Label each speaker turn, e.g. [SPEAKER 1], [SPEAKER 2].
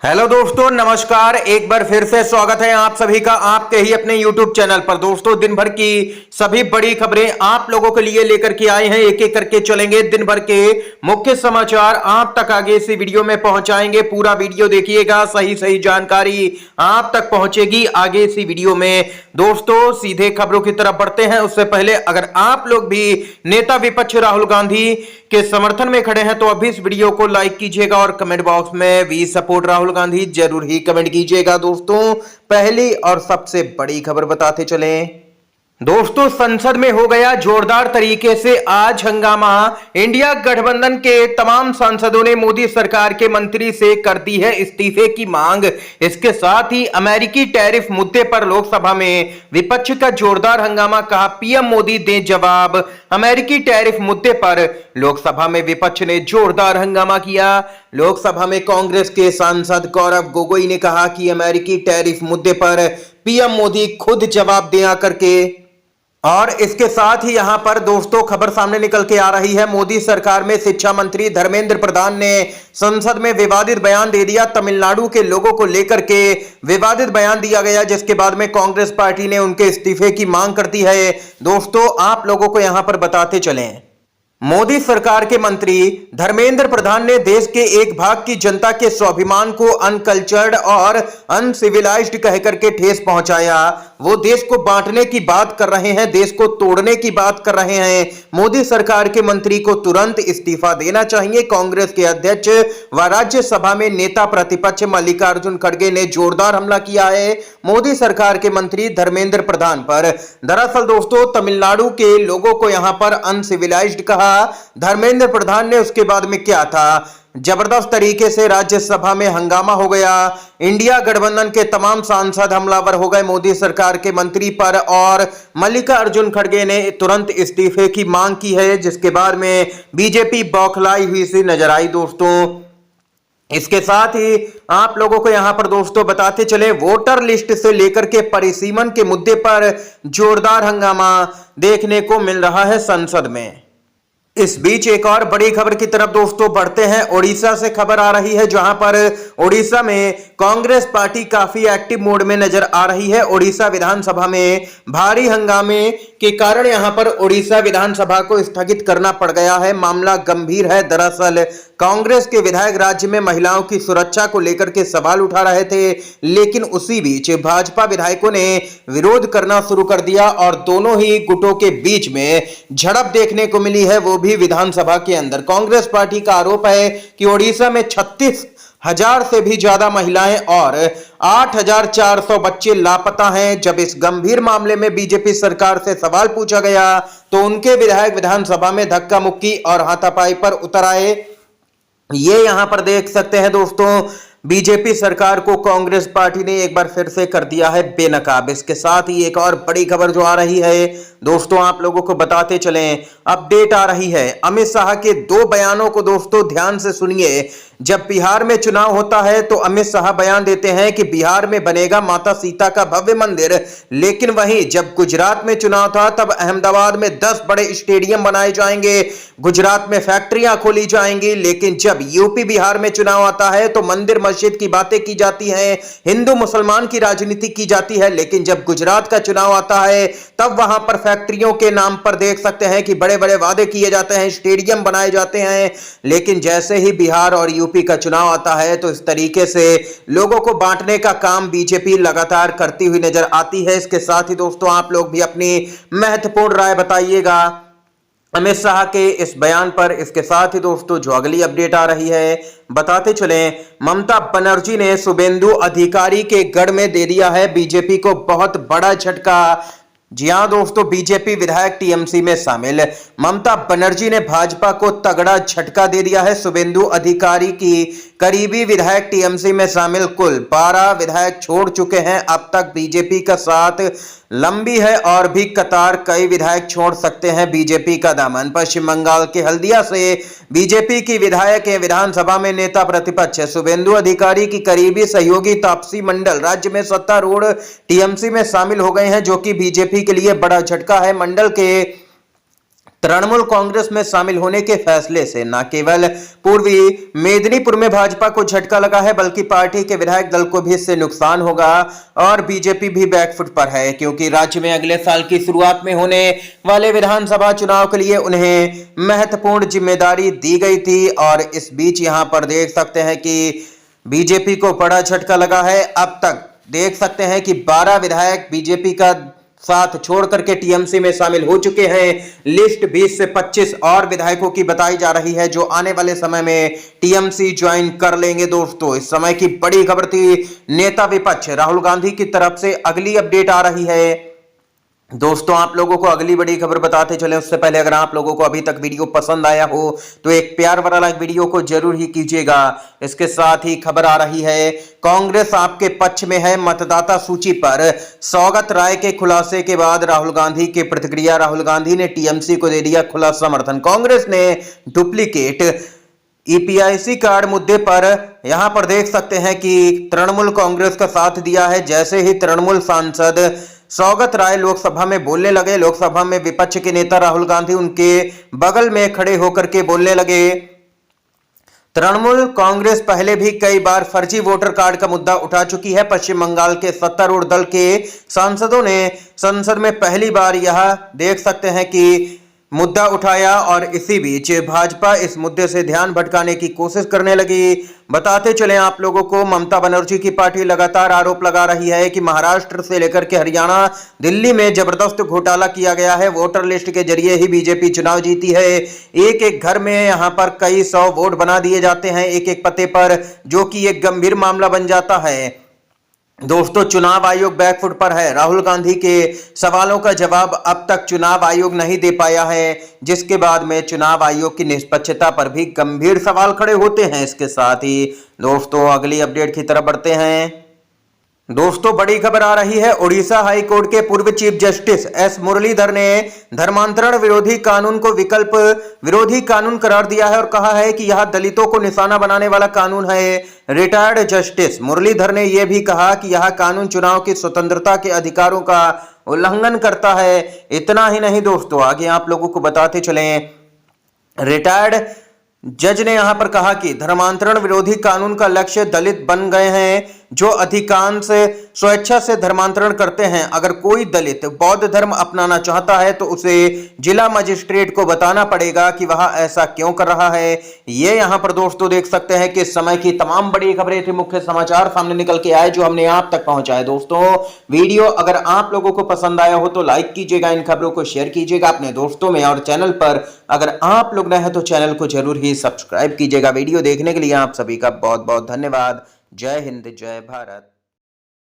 [SPEAKER 1] Hello दोस्तों, नमस्कार। एक बार फिर से स्वागत है आप सभी का आपके ही अपने YouTube चैनल पर। दोस्तों, दिन भर की सभी बड़ी खबरें आप लोगों के लिए लेकर के आए हैं। एक एक करके चलेंगे, दिन भर के मुख्य समाचार आप तक आगे इसी वीडियो में पहुंचाएंगे। पूरा वीडियो देखिएगा, सही सही जानकारी आप तक पहुंचेगी आगे इसी वीडियो में। दोस्तों, सीधे खबरों की तरफ बढ़ते हैं। उससे पहले अगर आप लोग भी नेता विपक्ष राहुल गांधी के समर्थन में खड़े हैं तो अभी इस वीडियो को लाइक कीजिएगा और कमेंट बॉक्स में वी सपोर्ट राहुल गांधी जरूर ही कमेंट कीजिएगा। दोस्तों, पहली और सबसे बड़ी खबर बताते चलें। दोस्तों, संसद में हो गया जोरदार तरीके से आज हंगामा। इंडिया गठबंधन के तमाम सांसदों ने मोदी सरकार के मंत्री से कर दी है इस्तीफे की मांग। इसके साथ ही अमेरिकी टैरिफ मुद्दे पर लोकसभा में विपक्ष का जोरदार हंगामा। कहा, पीएम मोदी दें जवाब। अमेरिकी टैरिफ मुद्दे पर लोकसभा में विपक्ष ने जोरदार हंगामा किया। लोकसभा में कांग्रेस के सांसद गौरव गोगोई ने कहा कि अमेरिकी टैरिफ मुद्दे पर पीएम मोदी खुद जवाब दें आकर के। और इसके साथ ही यहां पर दोस्तों खबर सामने निकल के आ रही है। मोदी सरकार में शिक्षा मंत्री धर्मेंद्र प्रधान ने संसद में विवादित बयान दे दिया। तमिलनाडु के लोगों को लेकर के विवादित बयान दिया गया, जिसके बाद में कांग्रेस पार्टी ने उनके इस्तीफे की मांग करती है। दोस्तों, आप लोगों को यहां पर बताते चलें, मोदी सरकार के मंत्री धर्मेंद्र प्रधान ने देश के एक भाग की जनता के स्वाभिमान को अनकल्चर्ड और अनसिविलाइज्ड कहकर के ठेस पहुंचाया। वो देश को बांटने की बात कर रहे हैं, देश को तोड़ने की बात कर रहे हैं। मोदी सरकार के मंत्री को तुरंत इस्तीफा देना चाहिए। कांग्रेस के अध्यक्ष व राज्यसभा में नेता प्रतिपक्ष मल्लिकार्जुन खड़गे ने जोरदार हमला किया है मोदी सरकार के मंत्री धर्मेंद्र प्रधान पर। दरअसल दोस्तों, तमिलनाडु के लोगों को यहां पर अनसिविलाइज्ड कहा धर्मेंद्र प्रधान ने। उसके बाद में क्या था, जबरदस्त तरीके से राज्यसभा में हंगामा हो गया। इंडिया गठबंधन के तमाम सांसद हमलावर हो गए मोदी सरकार के मंत्री पर और मल्लिकार्जुन खड़गे ने तुरंत इस्तीफे की मांग की है, जिसके बाद में बीजेपी बौखलाई हुई सी नजर आई। दोस्तों, इसके साथ ही आप लोगों को यहां पर दोस्तों बताते चले, वोटर लिस्ट से लेकर के परिसीमन के मुद्दे पर जोरदार हंगामा देखने को मिल रहा है संसद में। इस बीच एक और बड़ी खबर की तरफ दोस्तों बढ़ते हैं। ओडिशा से खबर आ रही है, जहां पर ओडिशा में कांग्रेस पार्टी काफी एक्टिव मोड में नजर आ रही है। ओडिशा विधानसभा में भारी हंगामे के कारण यहां पर ओडिशा विधानसभा को स्थगित करना पड़ गया है। मामला गंभीर है। दरअसल कांग्रेस के विधायक राज्य में महिलाओं की सुरक्षा को लेकर के सवाल उठा रहे थे, लेकिन उसी बीच भाजपा विधायकों ने विरोध करना शुरू कर दिया और दोनों ही गुटों के बीच में झड़प देखने को मिली है, वो भी विधानसभा के अंदर। कांग्रेस पार्टी का आरोप है कि ओडिशा में 36,000 से भी ज्यादा महिलाएं और 8,400 बच्चे लापता हैं। जब इस गंभीर मामले में बीजेपी सरकार से सवाल पूछा गया तो उनके विधायक विधानसभा में धक्का मुक्की और हाथापाई पर उतर आए। ये यहां पर देख सकते हैं दोस्तों, बीजेपी सरकार को कांग्रेस पार्टी ने एक बार फिर से कर दिया है बेनकाब। इसके साथ ही एक और बड़ी खबर जो आ रही है दोस्तों, आप लोगों को बताते चलें, अपडेट आ रही है अमित शाह के दो बयानों को। दोस्तों, ध्यान से सुनिए। जब बिहार में चुनाव होता है तो अमित शाह बयान देते हैं कि बिहार में बनेगा माता सीता का भव्य मंदिर, लेकिन वहीं जब गुजरात में चुनाव था तब अहमदाबाद में 10 बड़े स्टेडियम बनाए जाएंगे, गुजरात में फैक्ट्रियां खोली जाएंगी। लेकिन जब यूपी बिहार में चुनाव आता है तो मंदिर मस्जिद की बातें की जाती हैं, हिंदू मुसलमान की राजनीति की जाती है। लेकिन जब गुजरात का चुनाव आता है तब वहां पर फैक्ट्रियों के नाम पर देख सकते हैं कि बड़े बड़े वादे किए जाते हैं, स्टेडियम बनाए जाते हैं। लेकिन जैसे ही बिहार और यूपी का चुनाव आता है तो इस तरीके से लोगों को बांटने का काम बीजेपी लगातार करती हुई नजर आती है। इसके साथ ही दोस्तों, आप लोग भी अपनी महत्वपूर्ण राय बताइएगा अमित शाह के इस बयान पर। इसके साथ ही दोस्तों, जो अगली अपडेट आ रही है बताते चलें, ममता बनर्जी ने शुभेंदु अधिकारी के गढ़ में दे दिया है बीजेपी को बहुत बड़ा झटका। जी हां दोस्तों, बीजेपी विधायक टीएमसी में शामिल ममता बनर्जी ने भाजपा को तगड़ा झटका दे दिया है। शुभेंदु अधिकारी की करीबी विधायक टीएमसी में शामिल कुल 12 विधायक छोड़ चुके हैं। अब तक बीजेपी का साथ लंबी है और भी कतार कई विधायक छोड़ सकते हैं बीजेपी का दामन। पश्चिम बंगाल के हल्दिया से बीजेपी की विधायक है, विधानसभा में नेता प्रतिपक्ष शुभेंदु अधिकारी की करीबी सहयोगी तापसी मंडल राज्य में सत्तारूढ़ टीएमसी में शामिल हो गए हैं, जो कि बीजेपी के लिए बड़ा झटका है। मंडल के तृणमूल कांग्रेस में शामिल होने के फैसले से न केवल पूर्वी मेदिनीपुर में भाजपा को झटका लगा है, बल्कि पार्टी के विधायक दल को भी इससे नुकसान होगा और बीजेपी भी बैकफुट पर है, क्योंकि राज्य में अगले साल की शुरुआत में होने वाले विधानसभा चुनाव के लिए उन्हें महत्वपूर्ण जिम्मेदारी दी गई थी। और इस बीच यहां पर देख सकते हैं कि बीजेपी को बड़ा झटका लगा है। अब तक देख सकते हैं कि 12 विधायक बीजेपी का साथ छोड़ करके टीएमसी में शामिल हो चुके हैं। लिस्ट 20 से 25 और विधायकों की बताई जा रही है जो आने वाले समय में टीएमसी ज्वाइन कर लेंगे। दोस्तों, इस समय की बड़ी खबर थी, नेता विपक्ष राहुल गांधी की तरफ से अगली अपडेट आ रही है। दोस्तों, आप लोगों को अगली बड़ी खबर बताते चले उससे पहले अगर आप लोगों को अभी तक वीडियो पसंद आया हो तो एक प्यार भरा लाइक वीडियो को जरूर ही कीजिएगा। इसके साथ ही खबर आ रही है, कांग्रेस आपके पक्ष में है, मतदाता सूची पर सौगत राय के खुलासे के बाद राहुल गांधी की प्रतिक्रिया। राहुल गांधी ने टीएमसी को दे दिया खुला समर्थन। कांग्रेस ने डुप्लीकेट ईपीआईसी कार्ड मुद्दे पर यहां पर देख सकते हैं कि तृणमूल कांग्रेस का साथ दिया है। जैसे ही तृणमूल सांसद सौगत राय लोकसभा में बोलने लगे, लोकसभा में विपक्ष के नेता राहुल गांधी उनके बगल में खड़े होकर के बोलने लगे। तृणमूल कांग्रेस पहले भी कई बार फर्जी वोटर कार्ड का मुद्दा उठा चुकी है। पश्चिम बंगाल के सत्तारूढ़ दल के सांसदों ने संसद में पहली बार यह देख सकते हैं कि मुद्दा उठाया और इसी बीच भाजपा इस मुद्दे से ध्यान भटकाने की कोशिश करने लगी। बताते चले आप लोगों को, ममता बनर्जी की पार्टी लगातार आरोप लगा रही है कि महाराष्ट्र से लेकर के हरियाणा, दिल्ली में जबरदस्त घोटाला किया गया है। वोटर लिस्ट के जरिए ही बीजेपी चुनाव जीती है। एक एक घर में यहां पर कई 100 वोट बना दिए जाते हैं एक एक पते पर, जो कि एक गंभीर मामला बन जाता है। दोस्तों, चुनाव आयोग बैकफुट पर है। राहुल गांधी के सवालों का जवाब अब तक चुनाव आयोग नहीं दे पाया है, जिसके बाद में चुनाव आयोग की निष्पक्षता पर भी गंभीर सवाल खड़े होते हैं। इसके साथ ही दोस्तों अगली अपडेट की तरफ बढ़ते हैं। दोस्तों, बड़ी खबर आ रही है, उड़ीसा हाई कोर्ट के पूर्व चीफ जस्टिस एस मुरलीधर ने धर्मांतरण विरोधी कानून को विकल्प विरोधी कानून करार दिया है और कहा है कि यह दलितों को निशाना बनाने वाला कानून है। रिटायर्ड जस्टिस मुरलीधर ने यह भी कहा कि यह कानून चुनाव की स्वतंत्रता के अधिकारों का उल्लंघन करता है। इतना ही नहीं दोस्तों, आगे आप लोगों को बताते चलें, रिटायर्ड जज ने यहां पर कहा कि धर्मांतरण विरोधी कानून का लक्ष्य दलित बन गए हैं, जो अधिकांश स्वेच्छा से धर्मांतरण करते हैं। अगर कोई दलित बौद्ध धर्म अपनाना चाहता है तो उसे जिला मजिस्ट्रेट को बताना पड़ेगा कि वह ऐसा क्यों कर रहा है। ये यहां पर दोस्तों देख सकते हैं कि इस समय की तमाम बड़ी खबरें थी, मुख्य समाचार सामने निकल के आए जो हमने आप तक पहुंचाए। दोस्तों, वीडियो अगर आप लोगों को पसंद आया हो तो लाइक कीजिएगा, इन खबरों को शेयर कीजिएगा अपने दोस्तों में, और चैनल पर अगर आप लोग नए हैं तो चैनल को जरूर ही सब्सक्राइब कीजिएगा। वीडियो देखने के लिए आप सभी का बहुत बहुत धन्यवाद। जय हिंद, जय भारत।